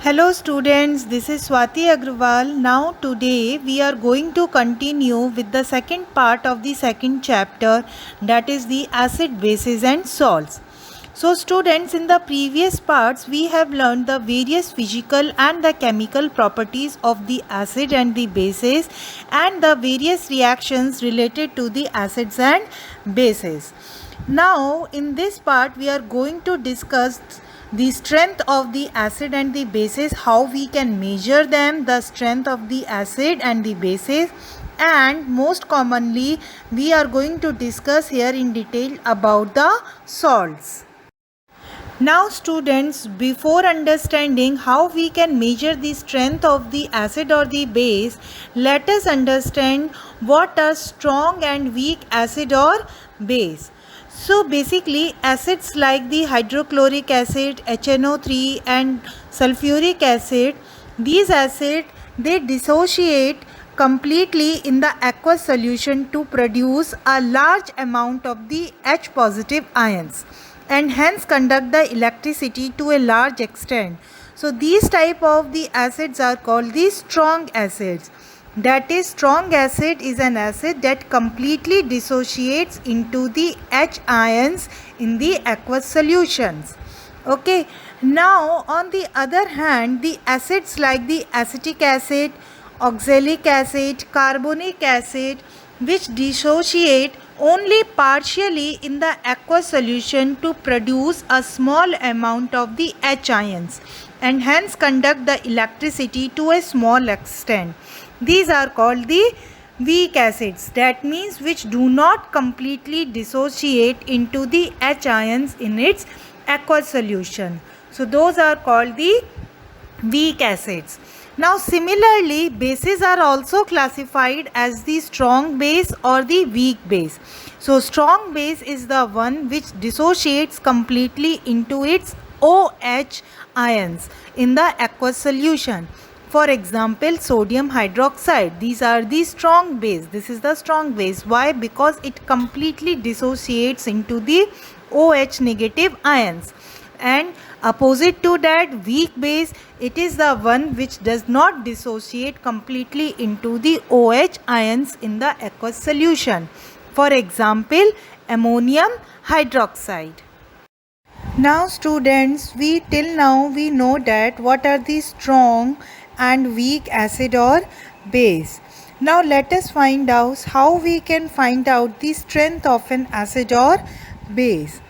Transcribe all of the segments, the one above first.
Hello students, this is Swati Agrawal. Now today we are going to continue with the second part of the second chapter, that is the acid, bases and salts. So students, in the previous parts we have learned the various physical and the chemical properties of the acid and the bases and the various reactions related to the acids and bases. Now in this part we are going to discuss the strength of the acid and the bases, how we can measure them, the strength of the acid and the bases, and most commonly we are going to discuss here in detail about the salts. Now students, before understanding how we can measure the strength of the acid or the base, let us understand what are strong and weak acid or base. So basically acids like the hydrochloric acid, HNO3 and sulfuric acid, these acids they dissociate completely in the aqueous solution to produce a large amount of the H positive ions and hence conduct the electricity to a large extent. So these type of the acids are called the strong acids. That is, strong acid is an acid that completely dissociates into the H ions in the aqueous solutions. Okay, now on the other hand, the acids like the acetic acid, oxalic acid, carbonic acid, which dissociate only partially in the aqueous solution to produce a small amount of the H ions and hence conduct the electricity to a small extent. These are called the weak acids, that means which do not completely dissociate into the H ions in its aqueous solution. So those are called the weak acids. Now similarly, bases are also classified as the strong base or the weak base. So strong base is the one which dissociates completely into its OH ions in the aqueous solution. For example, sodium hydroxide, these are the strong base. This is the strong base. Why? Because it completely dissociates into the OH negative ions. And opposite to that, weak base, it is the one which does not dissociate completely into the OH ions in the aqueous solution. For example, ammonium hydroxide. Now students, till now we know that what are the strong and weak acid or base. Now let us find out how we can find out the strength of an acid or base.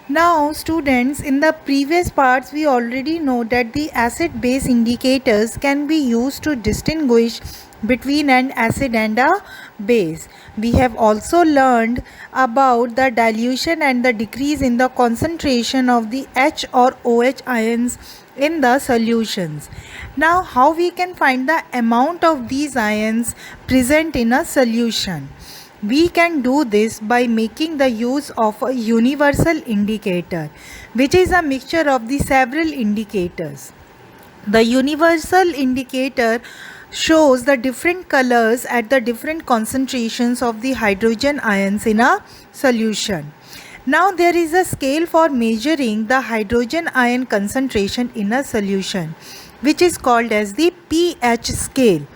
Now students, in the previous parts we already know that the acid base indicators can be used to distinguish between an acid and a base. We have also learned about the dilution and the decrease in the concentration of the H or OH ions in the solutions. Now how we can find the amount of these ions present in a solution? We can do this by making the use of a universal indicator, which is a mixture of the several indicators. The universal indicator shows the different colors at the different concentrations of the hydrogen ions in a solution. Now there is a scale for measuring the hydrogen ion concentration in a solution, which is called as the pH scale.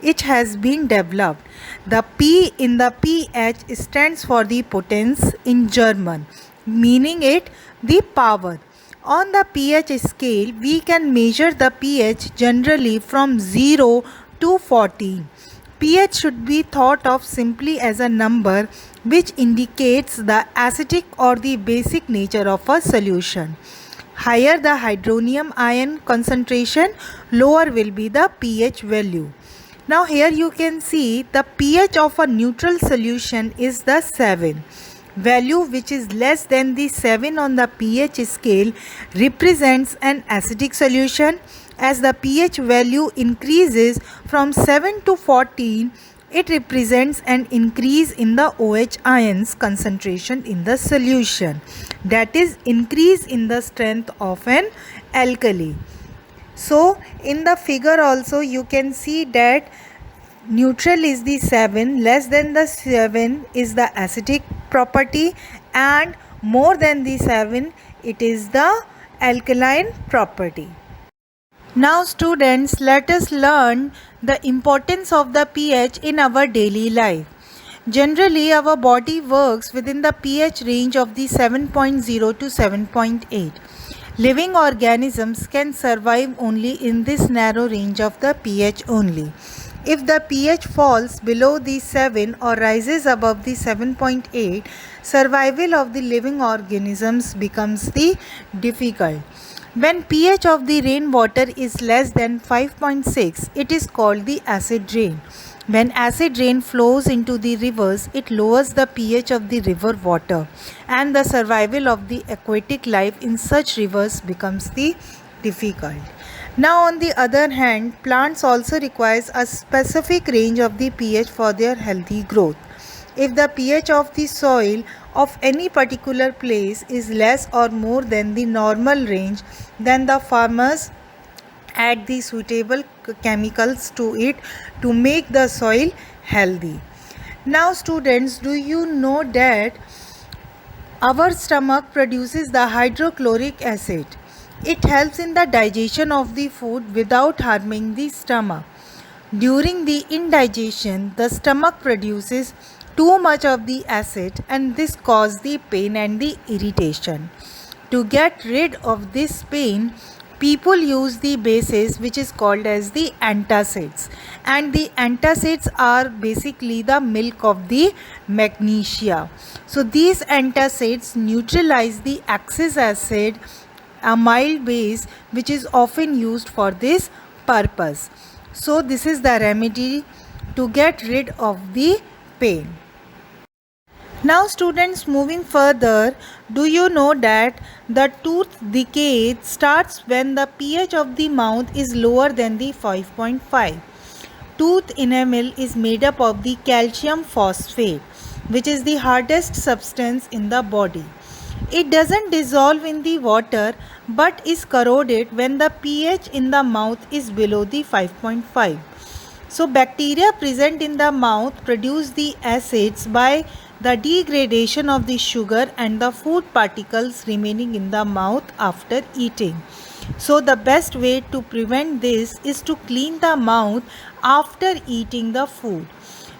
It has been developed. The P in the pH stands for the potence in German, meaning it the power. On the pH scale, we can measure the pH generally from 0 to 14. pH should be thought of simply as a number which indicates the acidic or the basic nature of a solution. Higher the hydronium ion concentration, lower will be the pH value. Now here you can see the pH of a neutral solution is the 7. Value which is less than the 7 on the pH scale represents an acidic solution. As the pH value increases from 7 to 14, it represents an increase in the OH ions concentration in the solution. That is, increase in the strength of an alkali. So in the figure also you can see that neutral is the 7, less than the 7 is the acidic property, and more than the 7 it is the alkaline property. Now students, let us learn the importance of the pH in our daily life. Generally, our body works within the pH range of the 7.0 to 7.8. Living organisms can survive only in this narrow range of the pH only. If the pH falls below the 7 or rises above the 7.8, survival of the living organisms becomes the difficult. When pH of the rainwater is less than 5.6, it is called the acid rain. When acid rain flows into the rivers, it lowers the pH of the river water, and the survival of the aquatic life in such rivers becomes the difficult. Now on the other hand, plants also requires a specific range of the pH for their healthy growth. If the pH of the soil of any particular place is less or more than the normal range, then the farmers add the suitable chemicals to it to make the soil healthy. Now students, do you know that our stomach produces the hydrochloric acid? It helps in the digestion of the food without harming the stomach. During the indigestion, the stomach produces too much of the acid, and this causes the pain and the irritation. To get rid of this pain, people use the bases which is called as the antacids, and the antacids are basically the milk of the magnesia. So these antacids neutralize the excess acid, a mild base which is often used for this purpose. So this is the remedy to get rid of the pain. Now students, moving further, do you know that the tooth decay starts when the pH of the mouth is lower than the 5.5. Tooth enamel is made up of the calcium phosphate, which is the hardest substance in the body. It doesn't dissolve in the water but is corroded when the pH in the mouth is below the 5.5. So bacteria present in the mouth produce the acids by the degradation of the sugar and the food particles remaining in the mouth after eating. So the best way to prevent this is to clean the mouth after eating the food.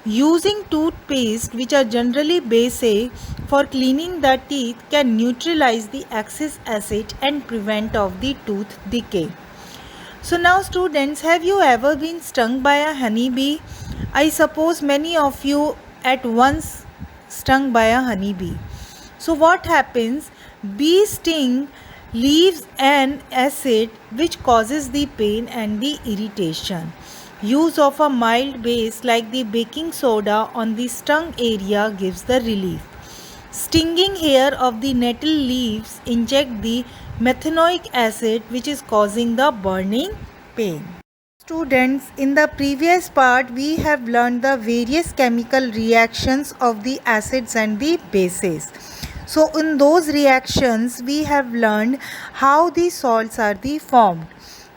Using toothpaste, which are generally basic for cleaning the teeth, can neutralize the excess acid and prevent of the tooth decay. So now students, have you ever been stung by a honeybee? I suppose many of you at once stung by a honeybee. So what happens? Bee sting leaves an acid which causes the pain and the irritation. Use of a mild base like the baking soda on the stung area gives the relief. Stinging hair of the nettle leaves inject the methanoic acid which is causing the burning pain. Students, in the previous part we have learned the various chemical reactions of the acids and the bases. So in those reactions we have learned how the salts are formed.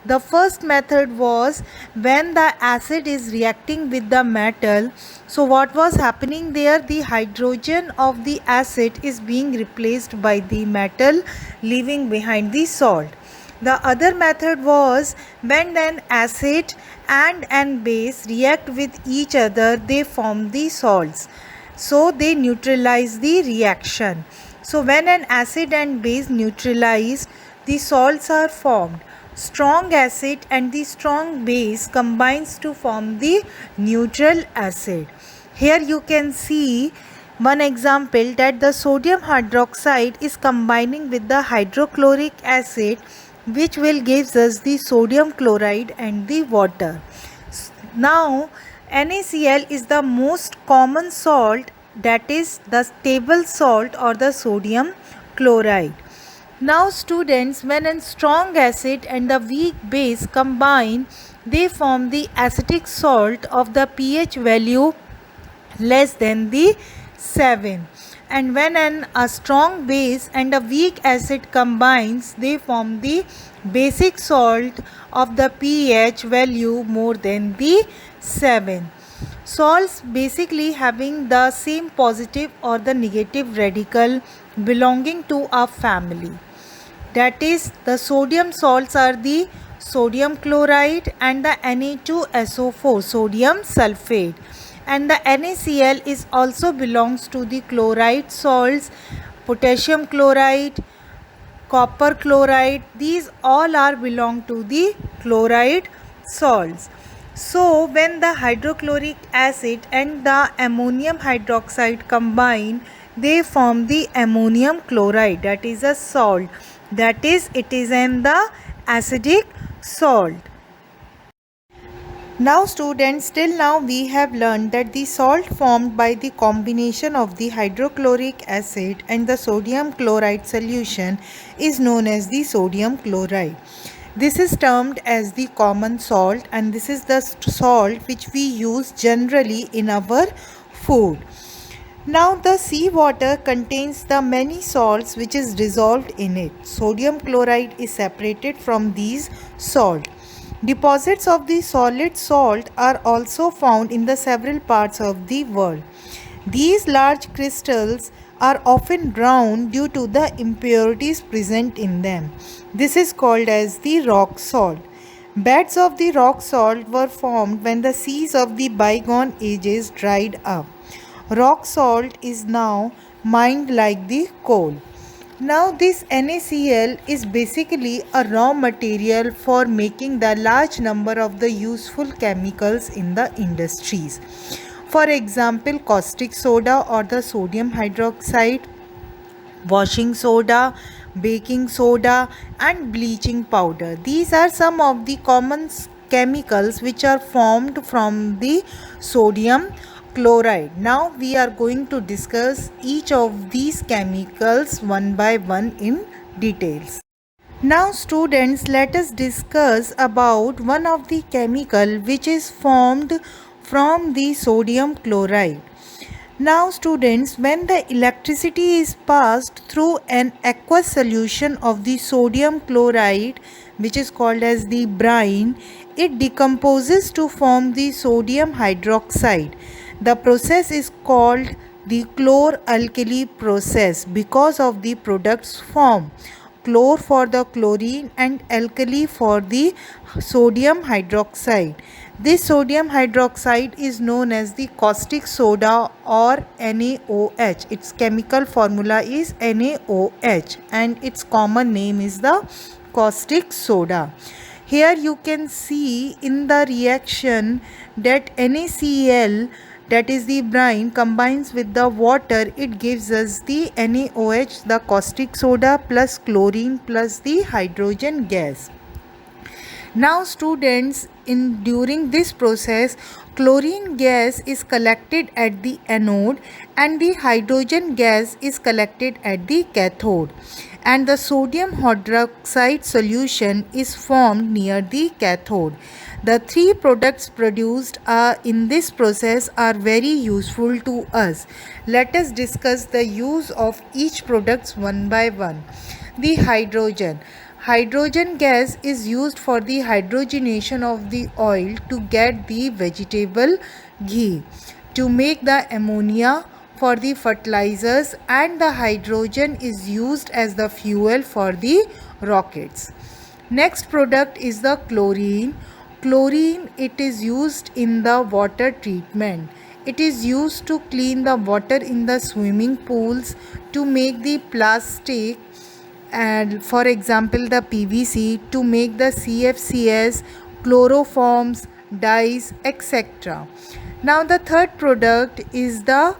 The first method was when the acid is reacting with the metal. So what was happening there? The hydrogen of the acid is being replaced by the metal, leaving behind the salt. The other method was when an acid and an base react with each other, they form the salts. So they neutralize the reaction. So when an acid and base neutralize, the salts are formed. Strong acid and the strong base combines to form the neutral acid. Here you can see one example that the sodium hydroxide is combining with the hydrochloric acid, which will gives us the sodium chloride and the water. Now NaCl is the most common salt, that is the table salt or the sodium chloride. Now students, when a strong acid and the weak base combine, they form the acetic salt of the pH value less than the 7. And when a strong base and a weak acid combines, they form the basic salt of the pH value more than the 7. Salts basically having the same positive or the negative radical belonging to a family. That is, the sodium salts are the sodium chloride, and the Na2SO4, sodium sulfate. And the NaCl is also belongs to the chloride salts, potassium chloride, copper chloride. These all are belong to the chloride salts. So when the hydrochloric acid and the ammonium hydroxide combine, they form the ammonium chloride, that is a salt, that is it is in the acidic salt. Now students, till now we have learned that the salt formed by the combination of the hydrochloric acid and the sodium chloride solution is known as the sodium chloride. This is termed as the common salt, and this is the salt which we use generally in our food. Now the seawater contains the many salts which is dissolved in it. Sodium chloride is separated from these salts. Deposits of the solid salt are also found in the several parts of the world. These large crystals are often brown due to the impurities present in them. This is called as the rock salt. Beds of the rock salt were formed when the seas of the bygone ages dried up. Rock salt is now mined like the coal. Now this NaCl is basically a raw material for making the large number of the useful chemicals in the industries. For example, caustic soda or the sodium hydroxide, washing soda, baking soda, and bleaching powder. These are some of the common chemicals which are formed from the sodium chloride. Now we are going to discuss each of these chemicals one by one in details. Now students, let us discuss about one of the chemical which is formed from the sodium chloride. Now students, when the electricity is passed through an aqueous solution of the sodium chloride, which is called as the brine, it decomposes to form the sodium hydroxide. The process is called the chlor-alkali process because of the products formed. Chlor for the chlorine and alkali for the sodium hydroxide. This sodium hydroxide is known as the caustic soda or NaOH. Its chemical formula is NaOH and its common name is the caustic soda. Here you can see in the reaction that NaCl, that is the brine, combines with the water. It gives us the NaOH, the caustic soda, plus chlorine plus the hydrogen gas. Now students, during this process, chlorine gas is collected at the anode and the hydrogen gas is collected at the cathode, and the sodium hydroxide solution is formed near the cathode. The three products produced in this process are very useful to us. Let us discuss the use of each product one by one. The hydrogen. Hydrogen gas is used for the hydrogenation of the oil to get the vegetable ghee, to make the ammonia for the fertilizers, and the hydrogen is used as the fuel for the rockets. Next product is the chlorine. Chlorine, it is used in the water treatment. It is used to clean the water in the swimming pools, to make the plastic, and for example the PVC, to make the CFCs, chloroforms, dyes, etc. Now the third product is the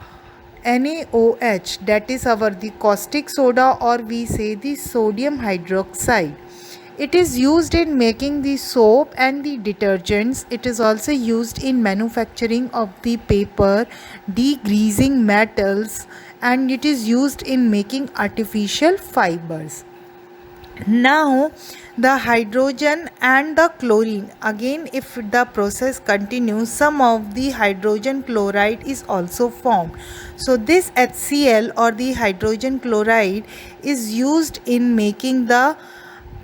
NaOH, that is the caustic soda, or we say the sodium hydroxide. It is used in making the soap and the detergents. It is also used in manufacturing of the paper, degreasing metals, and it is used in making artificial fibers. Now the hydrogen and the chlorine, again if the process continues, some of the hydrogen chloride is also formed. So this HCl or the hydrogen chloride is used in making the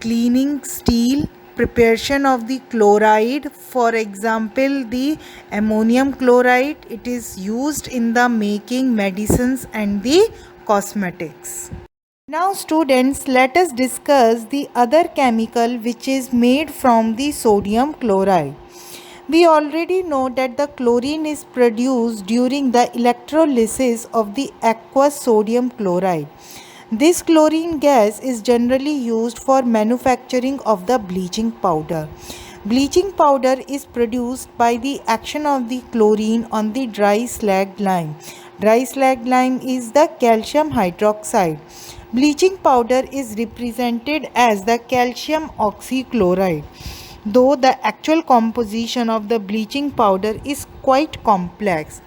cleaning steel, preparation of the chloride, for example the ammonium chloride. It is used in the making medicines and the cosmetics. Now students, let us discuss the other chemical which is made from the sodium chloride. We already know that the chlorine is produced during the electrolysis of the aqueous sodium chloride. This chlorine gas is generally used for manufacturing of the bleaching powder. Bleaching powder is produced by the action of the chlorine on the dry slag lime. Dry slag lime is the calcium hydroxide. Bleaching powder is represented as the calcium oxychloride, though the actual composition of the bleaching powder is quite complex.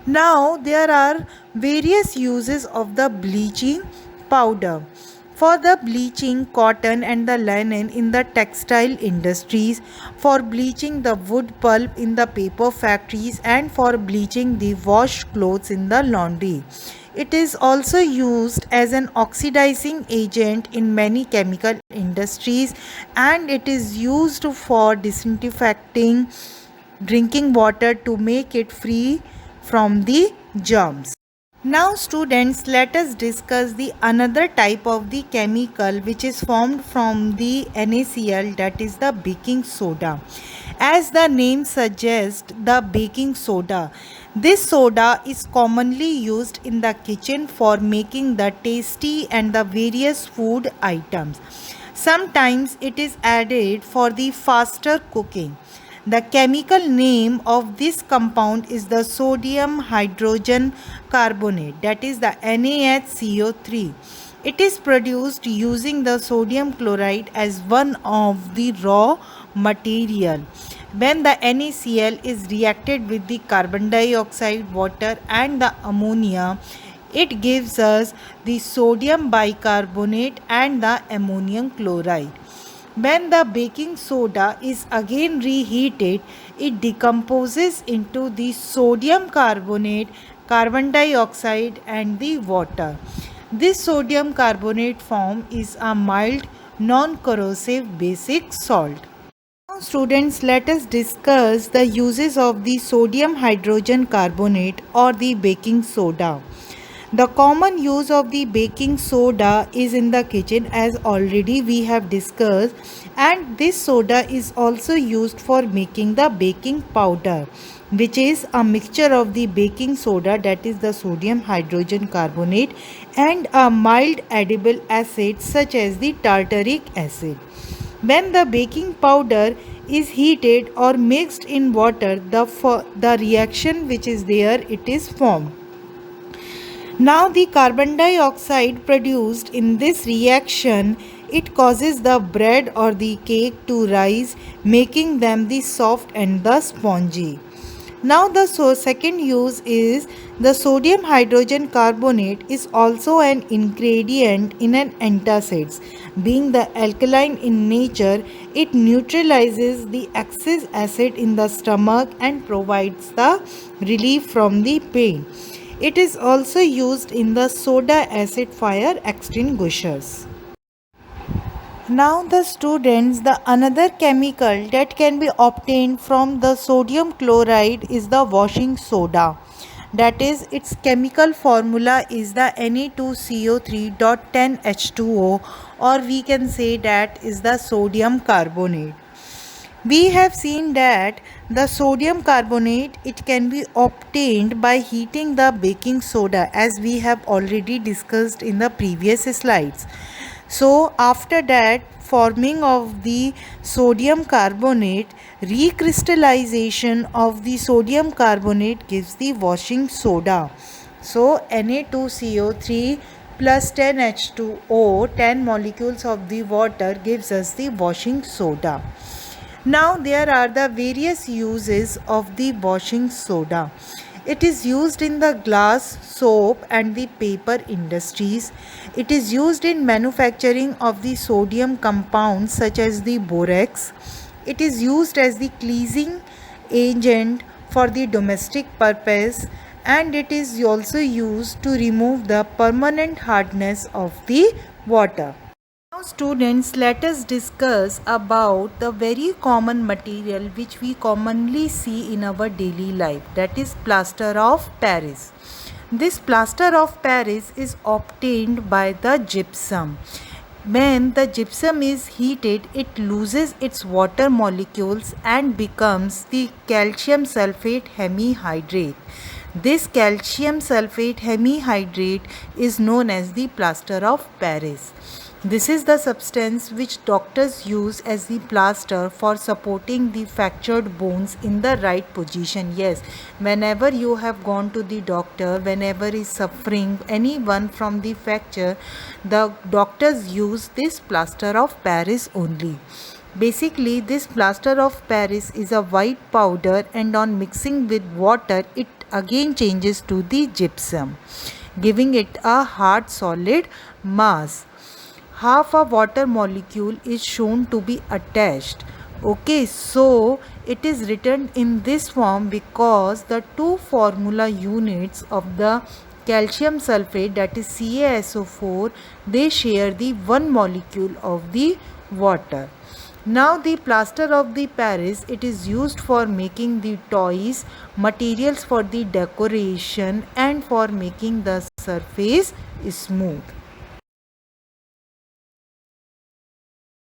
Now there are various uses of the bleaching powder. For the bleaching cotton and the linen in the textile industries, for bleaching the wood pulp in the paper factories, and for bleaching the washed clothes in the laundry. It is also used as an oxidizing agent in many chemical industries, and it is used for disinfecting drinking water to make it free from the germs. Now students, let us discuss the another type of the chemical which is formed from the NaCl, that is the baking soda. As the name suggests, the baking soda. This soda is commonly used in the kitchen for making the tasty and the various food items. Sometimes it is added for the faster cooking. The chemical name of this compound is the sodium hydrogen carbonate, that is the NaHCO3. It is produced using the sodium chloride as one of the raw material. When the NaCl is reacted with the carbon dioxide, water and the ammonia, it gives us the sodium bicarbonate and the ammonium chloride. When the baking soda is again reheated, it decomposes into the sodium carbonate, carbon dioxide and the water. This sodium carbonate form is a mild, non-corrosive basic salt. Now students, let us discuss the uses of the sodium hydrogen carbonate or the baking soda. The common use of the baking soda is in the kitchen, as already we have discussed, and this soda is also used for making the baking powder, which is a mixture of the baking soda, that is the sodium hydrogen carbonate, and a mild edible acid such as the tartaric acid. When the baking powder is heated or mixed in water, the reaction which is there, it is formed. Now the carbon dioxide produced in this reaction, it causes the bread or the cake to rise, making them the soft and the spongy. Now the second use is the sodium hydrogen carbonate is also an ingredient in an antacids. Being the alkaline in nature, it neutralizes the excess acid in the stomach and provides the relief from the pain. It is also used in the soda acid fire extinguishers. Now the students, the another chemical that can be obtained from the sodium chloride is the washing soda. That is, its chemical formula is the Na2CO3.10H2O, or we can say that is the sodium carbonate. We have seen that the sodium carbonate, it can be obtained by heating the baking soda, as we have already discussed in the previous slides. So after that, forming of the sodium carbonate, recrystallization of the sodium carbonate gives the washing soda. So Na2CO3 plus 10H2O, 10 molecules of the water, gives us the washing soda. Now there are the various uses of the washing soda. It is used in the glass, soap and the paper industries. It is used in manufacturing of the sodium compounds such as the borax. It is used as the cleansing agent for the domestic purpose, and it is also used to remove the permanent hardness of the water. Now students, let us discuss about the very common material which we commonly see in our daily life, that is plaster of Paris. This plaster of Paris is obtained by the gypsum. When the gypsum is heated, it loses its water molecules and becomes the calcium sulfate hemihydrate. This calcium sulfate hemihydrate is known as the plaster of Paris. This is the substance which doctors use as the plaster for supporting the fractured bones in the right position. Yes, whenever you have gone to the doctor, whenever is suffering anyone from the fracture, the doctors use this plaster of Paris only. Basically, this plaster of Paris is a white powder, and on mixing with water, it again changes to the gypsum, giving it a hard solid mass. Half a water molecule is shown to be attached. Okay, so it is written in this form because the two formula units of the calcium sulfate, that is CaSO4, they share the one molecule of the water. Now the plaster of the Paris, it is used for making the toys, materials for the decoration, and for making the surface smooth.